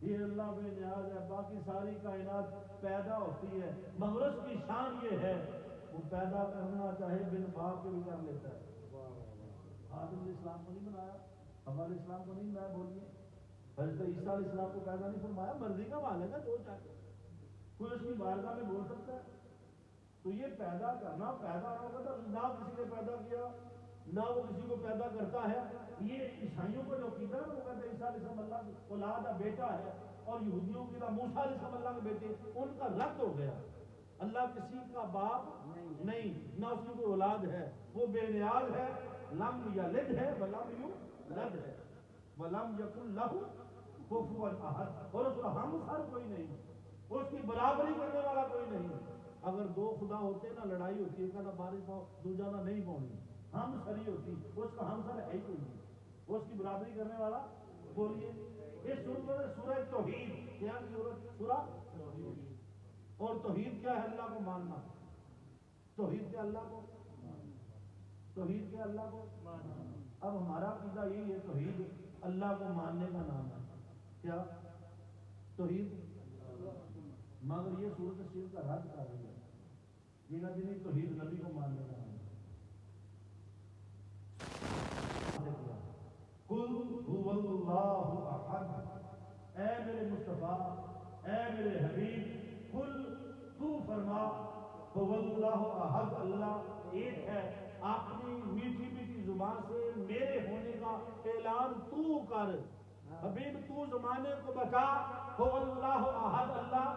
یہ اللہ بے نیاز ہے. باقی ساری کائنات پیدا ہوتی ہے، مگر اس کی شان یہ ہے وہ پیدا کرنا چاہے بن باپ کے بھی کر لیتا ہے. آدم علیہ السلام کو نہیں بنایا، ہمارے اسلام کو نہیں بنایا. بولیے حضرت عیسیٰ علیہ السلام کو پیدا نہیں فرمایا، مرضی کا مالک ہے، جو چاہتے کوئی اس کی بارگاہ میں بول سکتا ہے. تو یہ پیدا کرنا، پیدا ہوگا تو نہ کسی نے پیدا کیا نہ وہ کسی کو پیدا کرتا ہے. یہ عیسائیوں کو جو عقیدہ ہے وہ کہتے ہیں عیسیٰ علیہ السلام اللہ کی اولاد ہے، بیٹا ہے، اور یہودیوں کی موسیٰ علیہ السلام اللہ کے بیٹے، ان کا رد ہو گیا. اللہ کسی کا باپ نہیں، نہ اس کی کوئی اولاد ہے، وہ بے نیاز ہے. لم یلد ہے ولم یولد ہے ولم یکن لہ کفوا احد، اور اس کا ہمسر کوئی نہیں، اس کی برابری کرنے والا کوئی نہیں. اگر دو خدا ہوتے نا لڑائی ہوتی ہے، کہنا بارش پاؤ دوجا نہ نہیں پاؤنی، ہم سری ہوتی، اس کا ہمسر ہے ہی کوئی نہیں، اس کی برابری کرنے والا. بولیے اس سورہ توحید کیا سورہ توحید، اور توحید کیا ہے؟ اللہ کو ماننا. توحید کیا؟ اللہ کو توحید کیا؟ اللہ کو. اب ہمارا عقیدہ یہی ہے توحید اللہ کو ماننے کا نام ہے. کیا توحید؟ مگر یہ صورت شرک کا رد کر رہی ہے. یہ نہ دینی توحید نبی کو ماننے کا نام ہے. قل هو اللہ احد، اے میرے مصطفیٰ، اے میرے حبیب، قل تو فرما، هو اللہ احد، اللہ ایک ہے. اپنی میٹھی میٹھی زبان سے میرے ہونے کا اعلان تو کر. حبیب تو زمانے کو بچا. هو اللہ احد، اللہ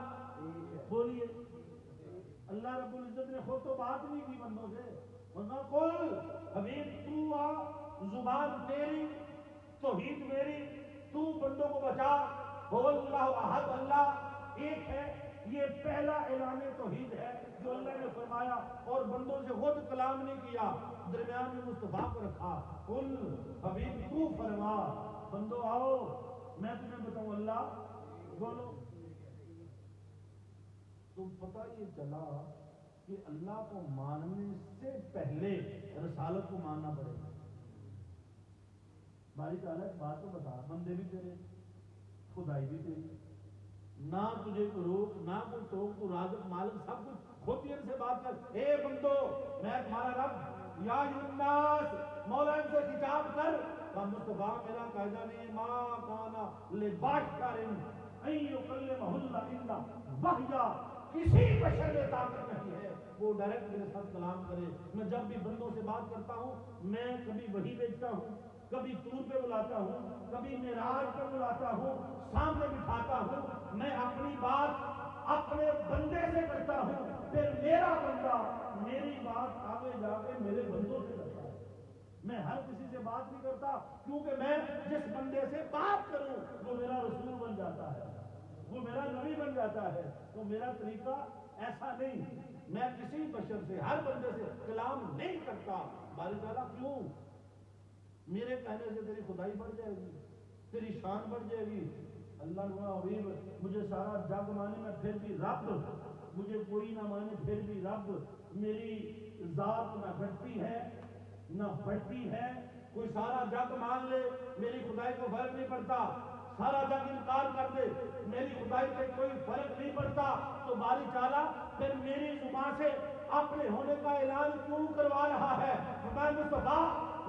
بولیے. اللہ رب العزت نے خود تو بات نہیں کی بندوں سے، ورنہ قل حبیب تو زبان تیری، توحید میری، تو بندوں کو بچا. هو اللہ احد، اللہ ایک ہے. یہ پہلا اعلان توحید ہے جو اللہ نے فرمایا، اور بندوں سے خود کلام نہیں کیا، درمیان میں مصطفیٰ کو رکھا. قل حبیب تو فرما، بندو آؤ میں تمہیں بتاؤں اللہ بولو. تم پتہ یہ چلا کہ اللہ کو ماننے سے پہلے رسالت کو ماننا پڑے گا. باری تعالیٰ ایک بات تو بتا، بندے بھی تیرے، خدائی بھی تیری، نہ تجھے کوئی روک نہ کوئی ٹوک، تو رازق مالک سب کچھ خود ہی ان سے بات کر. اے بندو میں تمہارا رب، یا الناس مولا ان سے خطاب کر. مصطفیٰ میرا قاعدہ نہیں ہے، ما کانا لبشر ان یکلمہ اللہ الا وحیا، کسی بشر میں طاقت نہیں ہے وہ ڈائریکٹ میرے ساتھ کلام کرے. میں جب بھی بندوں سے بات کرتا ہوں، میں کبھی وحی بھیجتا ہوں، کبھی طور پہ بلاتا ہوں، کبھی معراج پہ بلاتا ہوں، سامنے بٹھاتا ہوں. میں اپنی بات اپنے بندے سے کرتا ہوں، پھر میرا بندہ میری بات آگے جا کے میرے بندوں سے کرتا ہے. میں ہر کسی سے بات نہیں کرتا، کیونکہ میں جس بندے سے بات کروں وہ میرا رسول بن جاتا ہے، وہ میرا نبی بن جاتا ہے. تو میرا طریقہ ایسا نہیں، میں کسی بشر سے، ہر بندے سے کلام نہیں کرتا. باری تعالیٰ کیوں؟ میرے کہنے سے تیری خدائی بڑھ جائے گی، تیری شان بڑھ جائے گی. اللہ نے حبیب مجھے سارا جگ مانے میں پھر بھی رب، مجھے کوئی نہ مانے پھر بھی رب. میری ذات نہ گھٹتی ہے نہ بڑھتی ہے. کوئی سارا جگ مان لے میری خدائی کو فرق نہیں پڑتا، سارا جگ انکار کر دے میری خدائی سے کوئی فرق نہیں پڑتا. تو باری تعالیٰ پھر میری زبان سے اپنے ہونے کا اعلان کیوں کروا رہا ہے؟ میں مصطفیٰ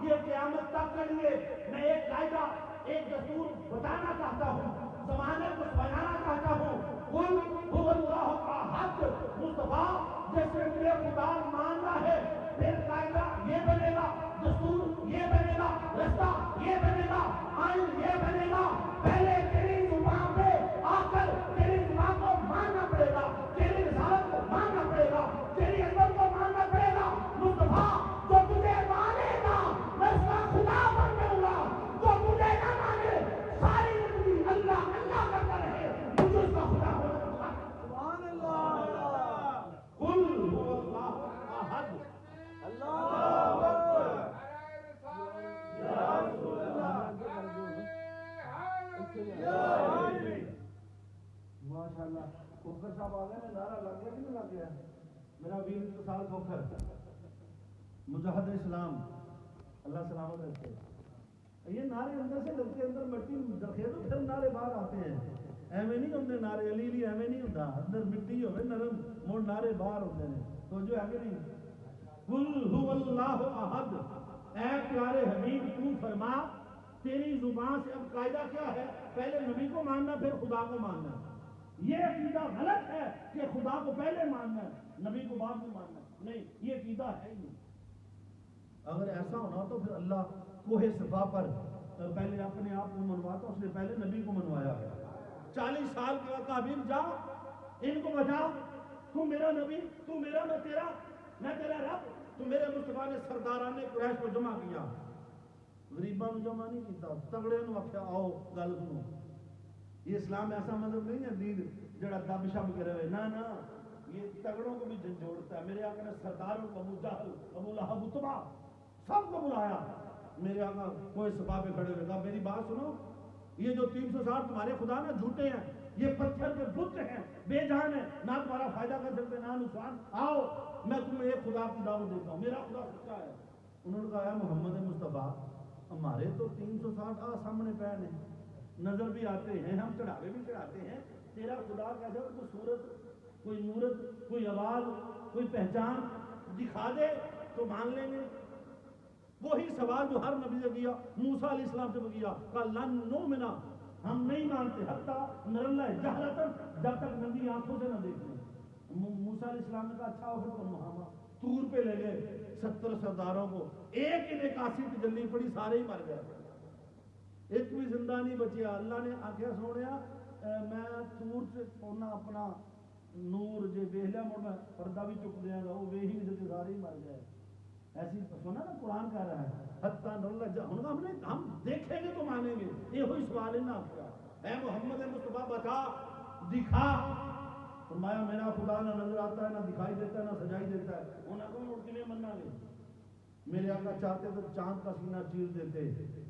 یہ قیامت تک کے لیے میں ایک قاعدہ، ایک دستور بتانا چاہتا ہوں، زمانے کو بنانا چاہتا ہوں. قل هو اللہ احد، مصطفیٰ جیسے مجھے خدا ماننا ہے، پھر قاعدہ یہ بنے گا، دستور یہ بنے گا، رستہ یہ بنے گا، آئین یہ بنے گا. پہلے تیری زبان پہ آ کر تیری زبان کو ماننا پڑے گا، تیری رسالت کو ماننا پڑے گا، تیری عظمت کو ماننا پڑے گا. مصطفیٰ جو تجھے مانے گا میں اس کا خدا بن جاؤں گا، جو تجھے نہ مانے ساری زندگی اللہ اللہ کرتا رہے، مجھے اس کا خدا ہونا. کھوکھر صاحب آ گئے، نعرہ لگ گیا کہ نہیں لگ گیا؟ میرا ویر اتصال کھوکھر مجاہد اسلام، اللہ سلامت رکھے. یہ نعرے اندر سے لگتے، اندر مٹی دکھیڑو پھر نعرے باہر آتے ہیں. ایویں نہیں ہوتے نعرے، علی علی ایویں نہیں ہوتا، اندر مٹی ہوئے نرم مڑ نعرے باہر ہوتے ہیں. تو جو ہے کہ نہیں، قل هو اللہ احد، اے پیارے حبیب تو فرما تیری زبان سے. اب قاعدہ کیا ہے؟ پہلے نبی کو ماننا پھر خدا کو ماننا. یہ عقیدہ غلط ہے کہ خدا کو پہلے ماننا ہے نبی کو بعد میں ماننا. نہیں، یہ عقیدہ ہے ہی نہیں. اگر ایسا ہونا تو پھر اللہ کوہ صفا پر پہلے اپنے آپ کو منواتا، اس نے پہلے نبی کو منوایا ہے. 40 سال کا کابل جا ان کو بتا، تو میرا نبی، تو میرا، میں تیرا، میں تیرا رب. تو میرے مصطفیٰ نے سرداران نے قریش کو جمع کیا، غریباں نے جمع نہیں کیتا، تگڑے نو آخیا آؤ گل سنو. یہ اسلام ایسا مذہب نہیں ہے دین جڑا دب شب کرے ہوئے، نہ نہ، یہ تگڑوں کو بھی جھنجھوڑتا ہے. میرے آقا نے سرداروں کو، ابو جہل، ابو لہب، اتبا، سب کو بلایا. میرے آقا کوئی صفا پہ کھڑے ہوئے، کہا میری بات سنو، یہ جو 360 تمہارے خدا نا جھوٹے ہیں، یہ پتھر کے بت ہیں، بے جان ہیں، نہ تمہارا فائدہ کر سکتے نہ نقصان. آؤ میں تمہیں ایک خدا کی دعوت دیتا ہوں، میرا خدا سچا ہے. انہوں نے کہا محمد مصطفیٰ ہمارے تو 360 سامنے پہ ہیں، نظر بھی آتے ہیں، ہم چڑھاوے بھی چڑھاتے ہیں، تیرا خدا کیسے؟ کوئی صورت، کوئی مورت، کوئی آواز، کوئی پہچان دکھا دے تو مان لیں گے. وہی سوال جو ہر نبی سے کیا، موسیٰ علیہ السلام سے کیا، کہا لن نؤمن، ہم نہیں مانتے حتیٰ نر اللہ جہرتاً، جب تک نبی آنکھوں سے نہ دیکھ لیں. موسیٰ علیہ السلام نے کہا اچھا ہو پھر تم محمد. طور پہ لے گئے 70 سرداروں کو، ایک انہیں کاسی تجلی پڑی، سارے ہی مر گئے، ایک بھی زندہ نہیں بچیا. اللہ نے آخیا سوڑیا میں طور سے پونا اپنا نور جے ویکھ لیا مڑ میں پردہ بھی چک دیاں گا، وہ ویہی نہیں سکے، سارے ہی مر گئے. ایسی سنا نا قرآن کہہ رہا ہے حتیٰ ہم دیکھیں گے تو مانیں گے. یہ ہوئی سوال ہے نا آپ کا، اے محمد مصطفیٰ بتا، دکھا. فرمایا میرا خدا نہ نظر آتا ہے، نہ دکھائی دیتا ہے، نہ سجائی دیتا ہے. انہوں نے کہا اڑ کے مننا گے. میرے آقا چاہتے تو چاند کا سینہ چیر دیتے،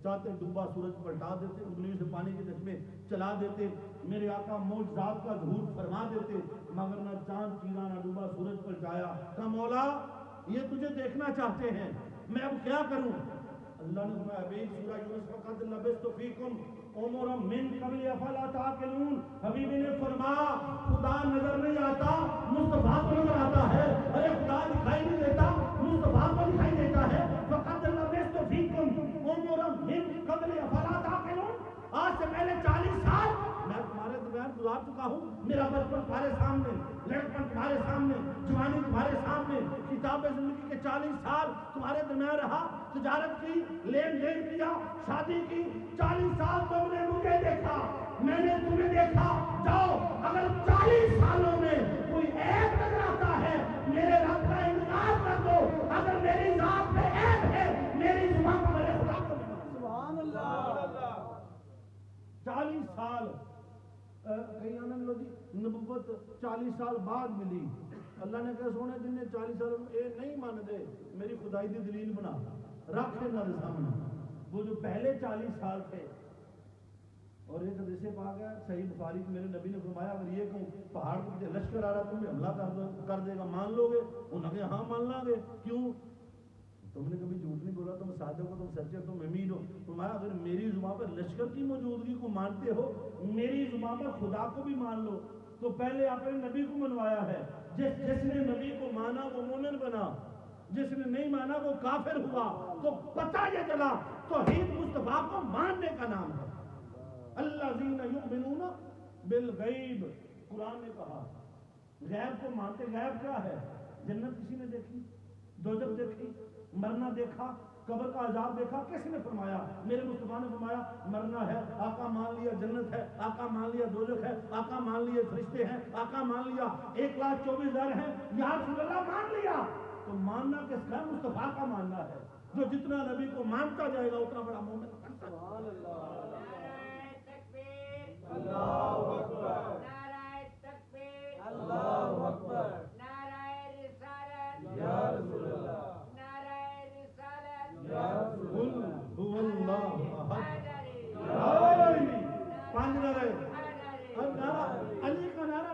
چاہتے ڈوبا سورج پلٹا دیتے، انگلیوں سے پانی کے چشمے چلا دیتے. میرے آقا معجزات کا ظہور فرما دیتے، مگر نہ چاند چیرا نہ ڈوبا سورج پلٹایا. کہا مولا یہ تجھے دیکھنا چاہتے ہیں، میں اب کیا کروں؟ اللہ نے فرمایا بے سورہ یونس فقد لبثت فیکم عمرا من قبل افلا تعقلون. حبیبی نے فرمایا خدا نظر نہیں آتا، مصطفیٰ کو نظر آتا ہے. ارے خدا دکھائی نہیں دیتا، مصطفیٰ کو دکھائی دیتا ہے. فقد لبثت فیکم عمرا من قبل افلا تعقلون. آج سے پہلے 40 سال میں تمہارے درمیان گزار چکا ہوں. میرا بچپن تمہارے سامنے، لڑکپن تمہارے سامنے، جوانی تمہارے سامنے، کتاب زندگی کے 40 سال تمہارے درمیان رہا، تجارت کی، لین دین کیا، شادی کی. 40 سال تم نے مجھے دیکھا، میں نے تمہیں دیکھا. جاؤ اگر 40 سالوں میں کوئی عیب نظر آتا ہے میرے رب کا انکار کر دو. اگر میری ذات میں عیب ہے میری زبان پر میرے خدا کو سبحان اللہ. 40 سال کئی آنند لو جی نبوت 40 سال بعد ملی. اللہ نے کہا سونے جن نے 40 سال اے نہیں مان دے میری خدائی دی دلیل بنا رکھ انہاں دے سامنے. وہ جو پہلے 40 سال تھے. اور ایک حدیث پاک ہے صحیح بخاری میرے نبی نے فرمایا اگر یہ کہوں پہاڑ پر لشکر آ رہا تمہیں حملہ کر دے گا مان لو گے؟ انہوں نے کہا ہاں مان لیں گے. کیوں؟ تم نے کبھی جھوٹ نہیں بولا، تم صادق ہو، تم سچے ہو، تم امین ہو. فرمایا اگر میری زبان پر لشکر کی موجودگی کو مانتے ہو، میری زبان پر خدا کو بھی مان لو. تو پہلے آپ نے نبی کو منوایا ہے. جس نے نبی کو مانا وہ مومن بنا، جس نے نہیں مانا وہ کافر ہوا. تو پتہ یہ چلا توحید مصطفیٰ کو ماننے کا نام ہے. الذین یؤمنون بالغیب. قرآن نے کہا غیب کو مانتے. غیب کیا ہے؟ جنت کسی نے دیکھی؟ دوزخ دیکھی؟ مرنا دیکھا؟ قبر کا عذاب دیکھا؟ کس نے فرمایا؟ میرے مصطفیٰ نے فرمایا مرنا ہے، آقا مان لیا. جنت ہے، آقا مان لیا. دوزخ ہے، آقا مان لیا. فرشتے ہیں، آقا مان لیا. 1,24,000 ہیں، یا رسول اللہ مان لیا. تو ماننا کس کا؟ مصطفیٰ کا ماننا ہے. جو جتنا نبی کو مانتا جائے گا اتنا بڑا مومن بنتا ہے. سبحان اللہ. اللہ اکبر، نعرہ تکبیر، اللہ اکبر، نعرہ رسالت یا رسول اللہ، نعرہ رسالت یا رسول اللہ. هو اللہ احد. پانچ نعرے. علی کا نعرہ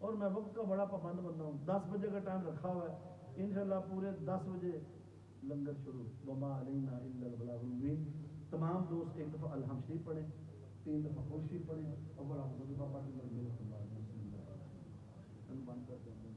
اور میں وقت کا بڑا پابند بندہ ہوں. 10 بجے کا ٹائم رکھا ہوا ہے انشاءاللہ پورے 10 بجے لنگر شروع. وما علینا الا البلاغ المبین. تمام دوست ایک دفعہ الحمد شریف پڑھیں, 3 دفعہ قل شریف پڑھیں اور بڑا مصطفیٰ پڑھ کے میرے سنبھال بند کر دیں.